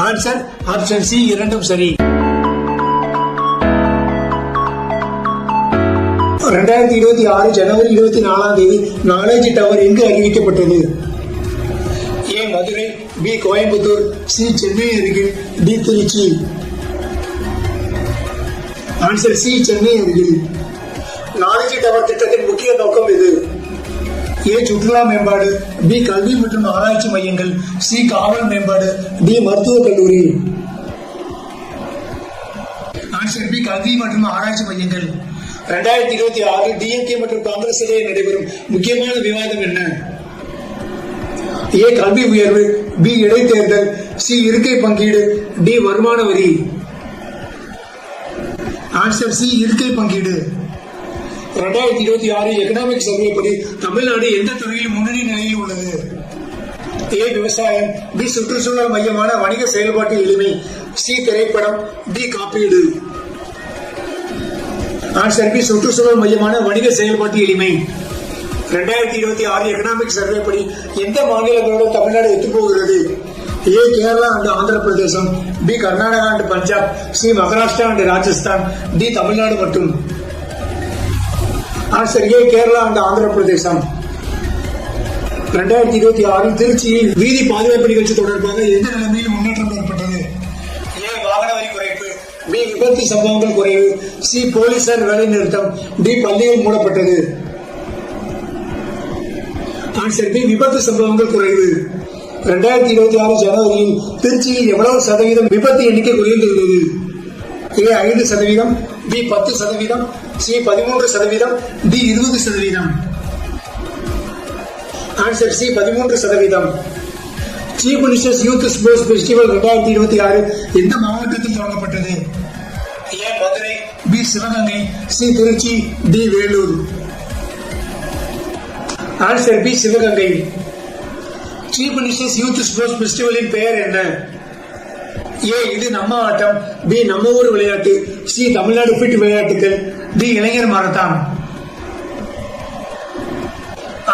ஆன்சர் ஆப்ஷன் சி இரண்டும் சரி. 2026 ஜனவரி 24 நாலேஜ் டவர் எங்கு அறிவிக்கப்பட்டது? A. Madurai, B. Coimbatore, C. Chennai அருகில், D. Trichy. Answer C Chennai அருகில். நாலேஜ் டவர் திட்டத்தின் முக்கிய நோக்கம் இது. ஏ. சுற்றுலா மேம்பாடு, பி. கல்வி மற்றும் ஆராய்ச்சி மையங்கள், சி. காவல் மேம்பாடு, டி. மருத்துவக் கல்லூரி. Answer B. கல்வி மற்றும் ஆராய்ச்சி மையங்கள். 2026 டிஎம்கே மற்றும் காங்கிரஸ் இடையே நடைபெறும் முக்கியமான விவாதம் என்ன? ஏ. கல்வி உயர்வு, பி. இடைத்தேர்தல், சி. இருக்கை பங்கீடு, டி. வருமான வரி. Answer C. இருக்கை பங்கீடு. 2026 எகனாமிக் சர்வே படி தமிழ்நாடு எந்த துறையில் முன்னணி நிலையில் உள்ளது? ஏ. விவசாயம், பி. சுற்றுச்சூழல் மையமான வணிக செயல்பாட்டு எளிமை, சி. திரைப்படம், டி. காப்பீடு. Answer B. சுற்றுச்சூழல் மையமான வணிக செயல்பாட்டு எளிமை. 2026 எகனாமிக் சர்வே படி எந்த மாநிலங்களோட தமிழ்நாடு ஒத்துப்போகிறது? ஏ. Kerala and Andhra Pradesh, B. Karnataka and Punjab, C. Maharashtra and Rajasthan, D. Tamil Nadu மட்டும். Answer A. Kerala and Andhra Pradesh. 2026 திருச்சியில் வீதி பாதுகாப்பு நிகழ்ச்சி தொடர்பாக எந்த நிலைமையில் முன்னேற்றம் ஏற்பட்டது? ஏ. வாகன வரி குறைப்பு, பி. விபத்து சம்பவங்கள் குறைவு, சி. போலீசார் வேலை நிறுத்தம், டி. பள்ளிகள் மூடப்பட்டது. Answer B. விபத்து சம்பவங்கள் குறைவு. 2026 ஜனவரியில் திருச்சியில் எவ்வளவு சதவீதம் விபத்து எண்ணிக்கை குறைந்துள்ளது? A. 5%, B. 10%, C. 13%, D. 20%. Answer C. 13%. Chief ministers youth sports festival 2026 எந்த மாவட்டத்தில் தொடங்கப்பட்டது? A. Madurai, B. Sivaganga, C. Trichy, D. Vellore. Answer B. Sivaganga. Chief ministers youth sports ஃபெஸ்டிவலின் பெயர் என்ன? ஏ. இது நம்ம ஆட்டம், பி. நம்ம ஊர் விளையாட்டு, சி. தமிழ்நாடு பிட் விளையாட்டுகள், டி. இளைஞர் மாரத்தான்.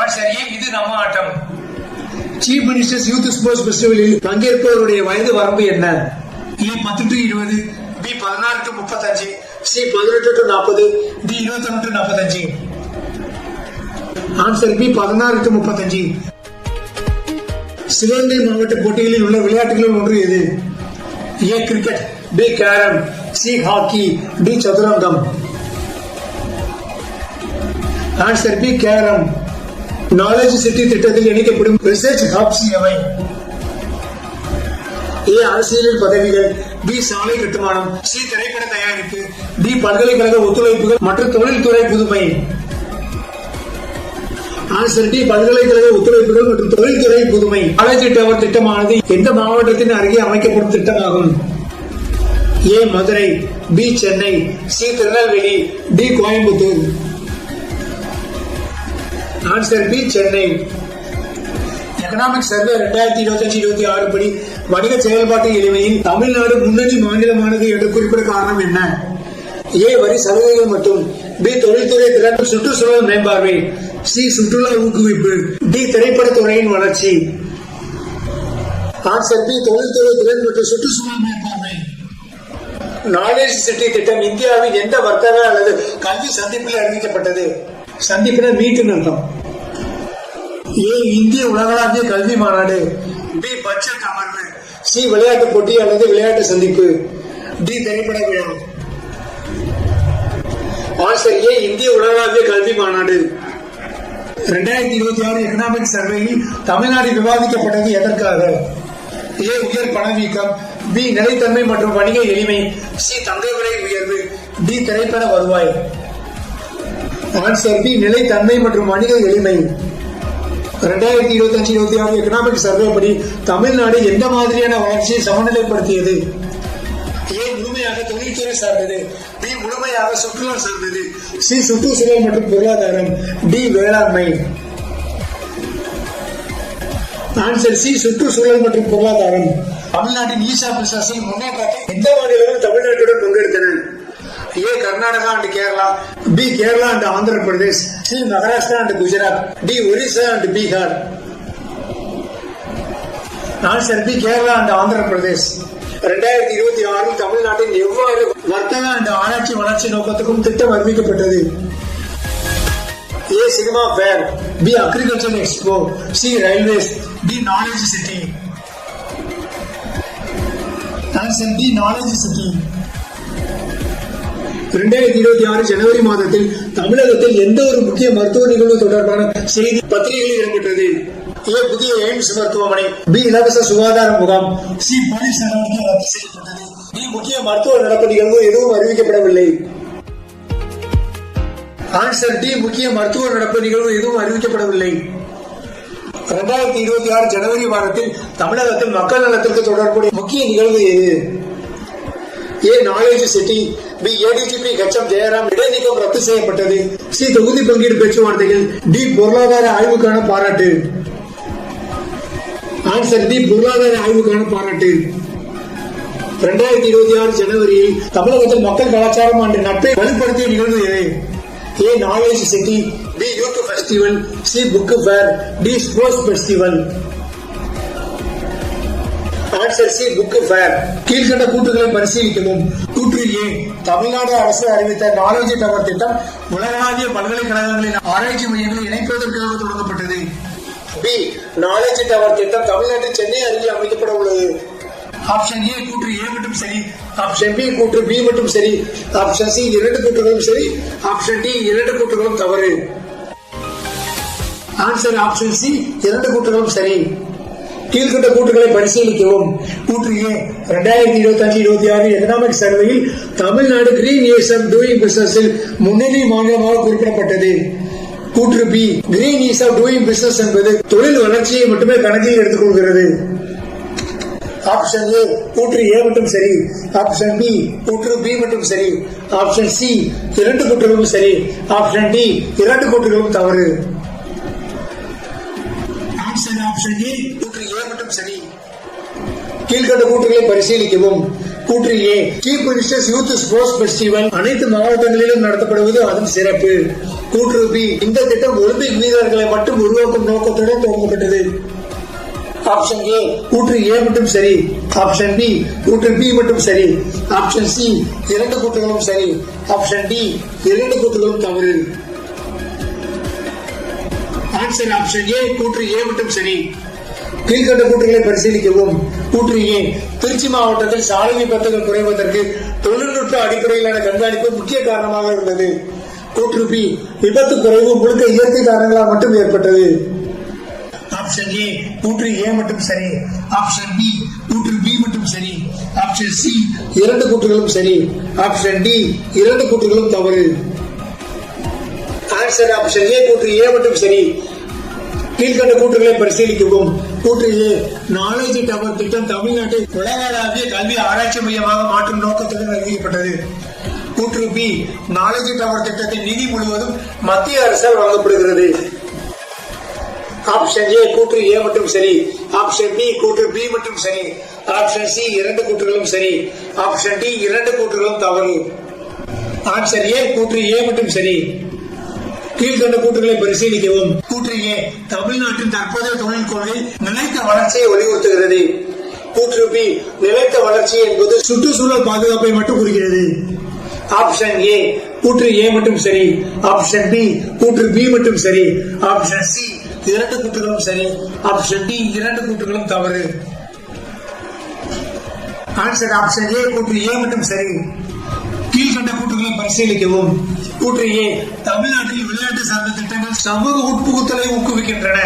Answer A. இது நம்ம ஆட்டம். சீஃப் மினிஸ்டர்ஸ் யூத் ஸ்போர்ட்ஸ் ஃபெஸ்டிவலில் பங்கேற்பவருடைய வயது வரம்பு என்ன? A. 10 to 20, B. 16 to 35, C. 18 to 40, D. 21 to 45. Answer B. 16 to 35. Sivaganga மாவட்ட போட்டிகளில் உள்ள விளையாட்டுகளில் ஒன்று எது? A. Cricket, B. Carrom, C. Hockey, D. சதுரங்கம். Answer B. Carrom. Knowledge city திட்டத்தில் இணைக்கப்படும் ரிசர்ச் ஹப்ஸ் எவை? ஏ. அரசியலில் பதவிகள், பி. சாலை கட்டுமானம், சி. திரைப்பட தயாரிப்பு, டி. பல்கலைக்கழக ஒத்துழைப்புகள் மற்றும் தொழில்துறை புதுமை. Answer D. பல்கலைக்கழக ஒத்துழைப்புகள் மற்றும் தொழில்துறை புதுமை. நாலேஜ் டவர் திட்டமானது எந்த மாவட்டத்தின் அருகே அமைக்கப்படும் திட்டமாகும்? A. Madurai, B. Chennai, C. Tirunelveli, D. Coimbatore. Answer B. Chennai. Economic survey 2025-26 படி வணிக செயல்பாட்டு எளிமையில் தமிழ்நாடு முன்னணி மாநிலமானது என்று குறிப்பிட காரணம் என்ன? ஏ. வரி சலுகைகள் மற்றும், பி. தொழில்துறை திறன் சுற்றுச்சூழல் மேம்பார்வை, சி. சுற்றுலா ஊக்குவிப்பு, டி. திரைப்படத்துறையின் வளர்ச்சி. Answer B. தொழில்துறை திறன் மற்றும் சுற்றுச்சூழல் மேம்பார்வை. நாலேஜ் சிட்டி திட்டம் இந்தியாவின் எந்த வர்த்தக அல்லது கல்வி சந்திப்பில் அறிவிக்கப்பட்டது? சந்திப்பினர் மீட்டின் அர்த்தம். ஏ. இந்திய உலகளாவிய கல்வி மாநாடு, பி. பட்ஜெட் அமர்வு, சி. விளையாட்டு போட்டி அல்லது விளையாட்டு சந்திப்பு, டி. திரைப்பட விழா. Answer A. இந்திய உலகளாவிய கல்வி மாநாடு. 2026 எகனாமிக் சர்வேயில் தமிழ்நாடு விவாதிக்கப்பட்டது எதற்காக? ஏ. உயர் பணவீக்கம், பி. நிலைத்தன்மை மற்றும் வணிக எளிமை, சி. தங்க விலை உயர்வு, டி. திரைப்பட வருவாய். Answer B. நிலைத்தன்மை மற்றும் வணிக எளிமை. 2025-26 எகனாமிக் சர்வே படி தமிழ்நாடு எந்த மாதிரியான வளர்ச்சியை சமநிலைப்படுத்தியது? ஏ. முழுமையாக தொழில்துறை இண்டஸ்ட்ரி சார்ந்தது. பி முழுமையாக சுற்றுலா சார்ந்தது. சி சுற்றுச்சூழல் மற்றும் பொருளாதாரம். டி வேளாண்மை. ஆன்சர் சி சுற்றுச்சூழல் மற்றும் பொருளாதாரம். தமிழ்நாட்டின் ஈசா பிசாசின் முன்னேற்றத்தை எந்த மாநிலங்களும் தமிழ்நாட்டுடன் பங்கெடுத்தன? A Karnataka and Kerala. B Kerala and Andhra Pradesh. C Maharashtra and Gujarat. D Orissa and Bihar. Answer B Kerala and Andhra Pradesh. 2026 தமிழ்நாட்டில் எவ்வாறு வர்த்தக அண்ட் ஆராய்ச்சி வளர்ச்சி நோக்கத்துக்கும் திட்டம் அறிவிக்கப்பட்டது? A cinema fair. B agriculture expo. C railways. D knowledge city. Answer D knowledge city. 2026 ஜனவரி மாதத்தில் தமிழகத்தில் எந்த ஒரு முக்கிய மருத்துவ நிகழ்வு தொடர்பான செய்தி பத்திரிகைகளில் இடம்பெற்றது? ஏ புதிய எய்ம்ஸ் மருத்துவமனை. பி இலவச சுகாதார முகாம். சி போலீஸ் நடவடிக்கை ரத்து செய்யப்பட்டது. டி முக்கிய மருத்துவ நடப்பு நிகழ்வு எதுவும் அறிவிக்கப்படவில்லை. ஆன்சர் டி முக்கிய மருத்துவ நடப்பு நிகழ்வு எதுவும் அறிவிக்கப்படவில்லை. 2026 ஜனவரி மாதத்தில் தமிழகத்தில் மக்கள் நலத்திற்கு தொடர்புடைய முக்கிய நிகழ்வு எது? A knowledge city. B ADGP HM Jayaram இடைநீக்கம் ரத்து செய்யப்பட்டது. சி தொகுதி பங்கீடு பேச்சுவார்த்தைகள். டி பொருளாதார ஆய்வுக்கான பாராட்டு. ஆன்சர் டி பொருளாதார ஆய்வுக்கான பாராட்டு. 2026 ஜனவரியில் தமிழகத்தில் மக்கள் கலாச்சாரம் அண்ட் நட்பை வலுப்படுத்திய நிகழ்வு எது? A knowledge city. B youth festival. C book fair. D sports festival. Answer C book fair. கீழ்கண்ட கூற்றுகளை பரிசீலிக்கவும். கூற்று ஏ தமிழ்நாடு அரசு அறிவித்த நாலேஜ் டவர் திட்டம் உலகளாவிய பல்கலைக்கழகங்களின் ஆராய்ச்சி மையங்களை இணைப்பதற்காக தொடங்கப்பட்டது. பி நாலேஜ் டவர் திட்டம் தமிழ்நாட்டில் சென்னை அருகில் அமைக்கப்பட உள்ளது. ஆப்ஷன் ஏ கூற்று ஏ மட்டும் சரி. ஆப்ஷன் பி கூற்று பி மட்டும் சரி. ஆப்ஷன் சி இரண்டு கூற்றுகளும் சரி. ஆப்ஷன் டி இரண்டு கூற்றுகளும் தவறு. ஆன்சர் ஆப்ஷன் சி இரண்டு கூற்றுகளும் சரி. கீழ்கண்ட கூற்றுகளை பரிசீலிக்கவும். கூற்று ஏ 2025-26 எகனாமிக் சர்வேயில் Tamil Nadu green ease of doing பிசினஸில் முன்னணி மாநிலமாக குறிப்பிடப்பட்டது. கூற்று B green ease of doing business என்பது தொழில் வளர்ச்சியை மட்டுமே கணக்கில் எடுத்துக்கொள்கிறது. ஆப்ஷன் ஏ கூற்று ஏ மட்டும் சரி. ஆப்ஷன் பி கூற்று பி மட்டும் சரி. ஆப்ஷன் சி இரண்டு கூற்றுகளும் சரி. ஆப்ஷன் டி இரண்டு கூற்றுகளும் தவறு. ஆன்சர் ஆப்ஷன் ஏ கூற்று ஏ மட்டும் சரி. கீழ்கண்ட கூற்றுகளை பரிசீலிக்கவும். கூற்று A chief ministers youth sports festival அனைத்து மாவட்டங்களிலும் நடத்தப்படுவது அதன் சிறப்பு. கூற்று பி இந்த திட்டம் ஒலிம்பிக் வீரர்களை மட்டும் உருவாக்கும் நோக்கத்துடன் துவங்கப்பட்டது. ஆப்ஷன் ஏ கூற்று ஏ மட்டும் சரி. ஆப்ஷன் பி கூற்று பி மட்டும் சரி. ஆப்ஷன் சி இரண்டு கூற்றுகளும் சரி. ஆப்ஷன் டி இரண்டு கூற்றுகளும் தவறு. ஆன்சர் ஆப்ஷன் ஏ கூற்று ஏ மட்டும் சரி. கீழ்கண்ட கூற்றுகளை பரிசீலிக்கவும். கூற்று ஏ திருச்சி மாவட்டத்தில் சாலை விபத்துகள் குறைவதற்கு தொழில்நுட்ப அடிப்படையிலான கண்காணிப்பு முக்கிய காரணமாக இருந்தது. கூற்று பி விபத்து குறைவு முழுக்க இயற்கை காரணங்களால் மட்டும் ஏற்பட்டது. ஆப்ஷன் ஏ கூற்று ஏ மட்டும் சரி. ஆப்ஷன் பி கூற்று பி மட்டும் சரி. ஆப்ஷன் சி இரண்டு கூற்றுகளும் சரி. ஆப்ஷன் டி இரண்டு கூற்றுகளும் தவறு. ஆன்சர் ஆப்ஷன் ஏ கூற்று ஏ மட்டும் சரி. கீழ்கண்ட கூற்றுகளை பரிசீலிக்கவும். கூற்று ஏ நாலேஜ் டவர் திட்டம் தமிழ்நாட்டை உலகளாவிய கல்வி ஆராய்ச்சி மையமாக மாற்றும் நோக்கத்துடன் அறிவிக்கப்பட்டது. கூற்று பி நாலேஜ் டவர் திட்டத்தின் நிதி முழுவதும் மத்திய அரசால் வழங்கப்படுகிறது. ஆப்ஷன் ஏ கூற்று ஏ மட்டும் சரி. ஆப்ஷன் பி கூற்று பி மட்டும் சரி. ஆப்ஷன் சி இரண்டு கூற்றுகளும் சரி. ஆப்ஷன் டி இரண்டு கூற்றுகளும் தவறு. ஆன்சர் ஏ கூற்று ஏ மட்டும் சரி. கீழ்கண்ட கூற்றுகளை பரிசீலிக்கவும். கூற்று ஏ தமிழ்நாட்டின் தற்போதைய தொழில் கொள்கை நிலைத்த வளர்ச்சியை வலியுறுத்துகிறது. கூற்று பி நிலைத்த வளர்ச்சி என்பது சுற்றுச்சூழல் பாதுகாப்பை மட்டும் குறிக்கிறது. ஆப்ஷன் ஏ கூற்று ஏ மட்டும் சரி. ஆப்ஷன் பி கூற்று பி மட்டும் சரி. ஆப்ஷன் சி இரண்டு கூற்றுகளும் சரி. ஆப்ஷன் டி இரண்டு கூற்றுகளும் தவறு. ஆன்சர் ஆப்ஷன் ஏ கூற்று ஏ மட்டும் சரி. கீழ்கண்ட கூற்றுகளை பரிசீலிக்கவும். கூற்று ஏ தமிழ்நாட்டில் விளையாட்டு சார்ந்த திட்டங்கள் சமூக உட்புகுத்தலை ஊக்குவிக்கின்றன.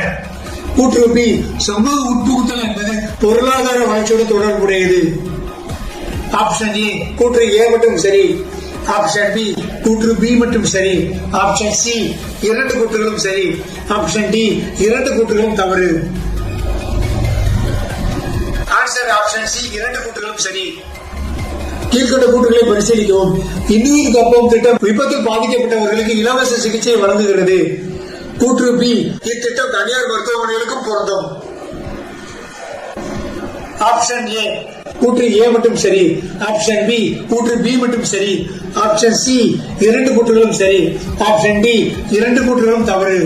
கூற்று பி சமூக உட்புகுத்தல் என்பது பொருளாதார வளர்ச்சியோடு தொடர்புடையது. ஆப்ஷன் ஏ கூற்று ஏ மட்டும் சரி. ஆப்ஷன் பி கூற்று பி மட்டும் சரி. ஆப்ஷன் சி இரண்டு கூற்றுகளும் சரி. ஆப்ஷன் டி இரண்டு கூற்றுகளும் தவறு. ஆன்சர் ஆப்ஷன் சி இரண்டு கூற்றுகளும் சரி. கீழ்கண்ட கூற்றுகளை பரிசீலிக்கவும். இன்னுயிர் காப்போம் திட்டம் விபத்தில் பாதிக்கப்பட்டவர்களுக்கு இலவச சிகிச்சை வழங்குகிறது. கூற்று பி, இத்திட்டம் தனியார் மருத்துவமனைகளுக்கும் பொருந்தும். ஆப்ஷன் ஏ கூற்று ஏ மட்டும் சரி. ஆப்ஷன் பி கூற்று பி மட்டும் சரி. ஆப்ஷன் சி இரண்டு கூற்றுகளும் சரி. ஆப்ஷன் டி இரண்டு கூற்றுகளும் தவறு.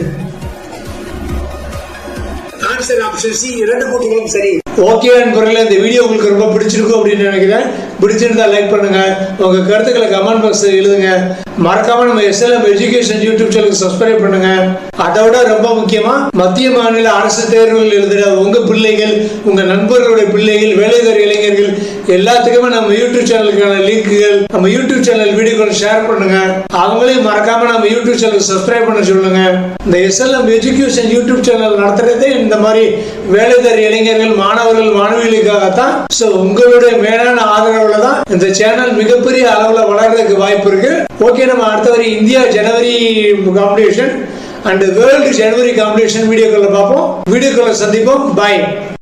ஆன்சர் ஆப்ஷன் சி, இரண்டு கூற்றுகளும் சரி. ஓகே நண்பர்களே, இந்த வீடியோ உங்களுக்கு ரொம்ப பிடிச்சிருக்கும் அப்படின்னு நினைக்கிறேன். பிடிச்சிருந்தா லைக் பண்ணுங்க, உங்க கருத்துக்களை கமெண்ட் பாக்ஸ்ல எழுதுங்க. மறக்காம நம்ம SLM எஜுகேஷன் யூடியூப் சேனலுக்கு சப்ஸ்கிரைப் பண்ணுங்க. அதோட ரொம்ப முக்கியமா மத்திய மாநில அரசு தேர்வுகள் எழுதுற உங்க பிள்ளைகள், உங்க நண்பர்களுடைய பிள்ளைகள், வேலைவாய்ப்பு இளைஞர்கள் எல்லாத்துக்குமே நம்ம யூடியூப் சேனலுக்கான லிங்க்குகள், நம்ம யூடியூப் சேனல் வீடியோக்களை ஷேர் பண்ணுங்க. அவங்களையும் மறக்காம நம்ம யூடியூப் சேனலுக்கு சப்ஸ்கிரைப் பண்ண சொல்லுங்க. இந்த SLM எஜுகேஷன் யூடியூப் சேனல் நடத்துறதே இந்த மாதிரி வேலைவாய்ப்பு இளைஞர்கள், மாணவர்கள், மாணவிகளுக்காகத்தான். சோ உங்களுடைய மேலான ஆதரவுல தான் இந்த சேனல் மிகப்பெரிய அளவுல வளர்றதுக்கு வாய்ப்பு இருக்கு. ஓகே, நம்ம அடுத்த வரை India January competition and world January competition வீடியோக்களை பார்ப்போம். வீடியோக்களை சந்திப்போம். பாய்.